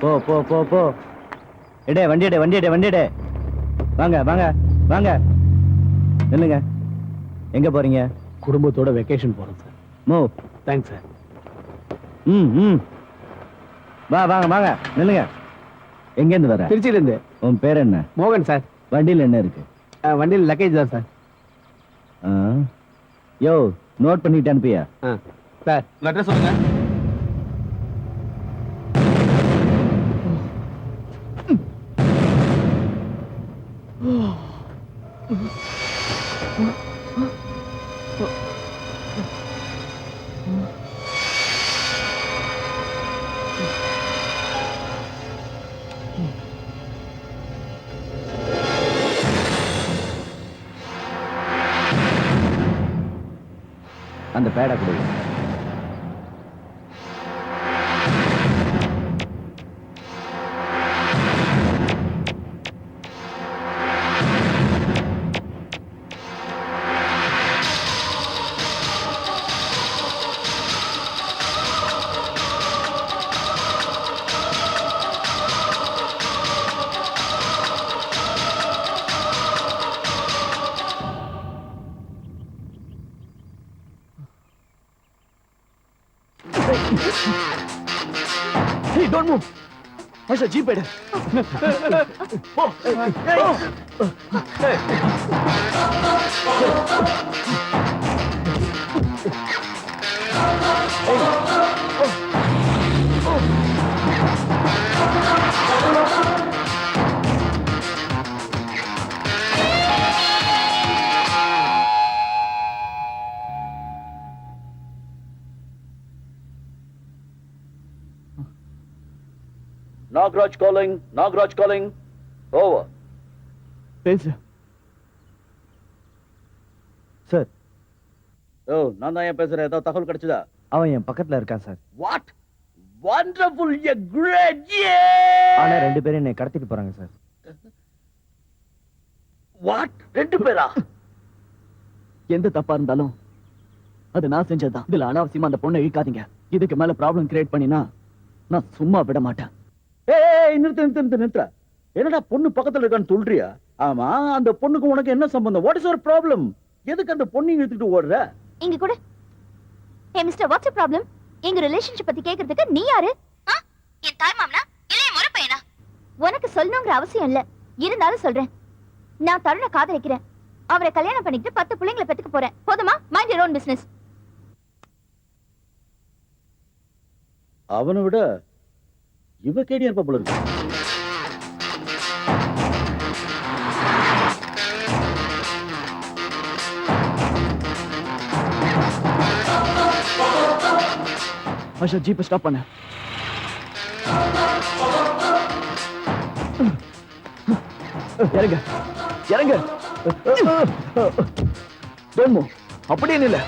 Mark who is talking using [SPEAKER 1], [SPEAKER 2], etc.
[SPEAKER 1] போ போ போ போ. எடே வண்டி எடே வண்டி எடே வண்டி எடே. வாங்க வாங்க வாங்க. நில்லுங்க. எங்க போறீங்க?
[SPEAKER 2] குடும்பத்தோட வெக்கேஷன் போறோம் சார்.
[SPEAKER 1] மூவ்.
[SPEAKER 2] Thanks sir.
[SPEAKER 1] ம். வா வாங்க வாங்க. நில்லுங்க. எங்க இருந்து வர?
[SPEAKER 2] திருச்சியில இருந்து.
[SPEAKER 1] உன் பேர் என்ன?
[SPEAKER 2] மோகன் சார்.
[SPEAKER 1] வண்டியில என்ன இருக்கு?
[SPEAKER 2] வண்டியில் லக்கேஜ் தான் சார்.
[SPEAKER 1] யோ நோட் பண்ணிட்டு அனுப்பியா?
[SPEAKER 2] சார் அட்ரஸ் சொல்லுங்க.
[SPEAKER 1] அந்த பேடை கொடு.
[SPEAKER 2] Hey, don't move. Asha, jeep it. Oh, hey. Hey.
[SPEAKER 1] Nagraj calling. Nagraj calling. Over.
[SPEAKER 2] Yes, sir.
[SPEAKER 1] Sir. நான் தான் ஏன் பேசுறேன். ஏதாவது தகவல் கிடைச்சதா? அவன் என் பக்கத்துல இருக்கான் sir.
[SPEAKER 3] What? Wonderful, you're great, yeah!
[SPEAKER 1] ஆனா 2 பேரும் என்னை கடத்திட்டு போறாங்க சார்.
[SPEAKER 3] What? 2 பேரா?
[SPEAKER 2] எந்த தப்பா இருந்தாலும் அது நான் செஞ்சதுதான். இதுல அனாவசியமா அந்த பொண்ணை இழுக்காதீங்க. இதுக்கு மேல ப்ராப்ளம் கிரியேட் பண்ணினா நான் சும்மா விட மாட்டேன்.
[SPEAKER 3] ஏய் நிறுத்து. என்னடா பொண்ணு பக்கத்துல இருக்கான்னு சொல்றியா? ஆமா, அந்த பொண்ணுக்கு உனக்கு என்ன சம்பந்தம்? What is your problem? எதுக்கு அந்த பொண்ணை இழுத்துட்டு ஓடுற?
[SPEAKER 4] இங்க கூட. ஹே மிஸ்டர், வாட்ஸ் தி ப்ராப்ளம்? எங்க ரிலேஷன்ஷிப் பத்தி கேக்குறதுக்கு நீ யாரு? என் தாய் மாமனா இல்ல என் முறை பையனா? உனக்கு சொல்லணும்ங்கற அவசியம் இல்ல. இருந்தாலும் சொல்றேன். நான் தருணை காதலிக்கிறேன். அவரை கல்யாணம் பண்ணிக்கிட்டு 10 பிள்ளைங்களை பெத்துக்க போறேன். போதுமா? Mind your own business.
[SPEAKER 3] அவனை விட இவ கேடியா இருப்பா போல இருக்கு.
[SPEAKER 2] ஆஷா, ஜீப்பை ஸ்டாப் பண்ண. இறங்க. Don't move. அப்படியே நில்ல.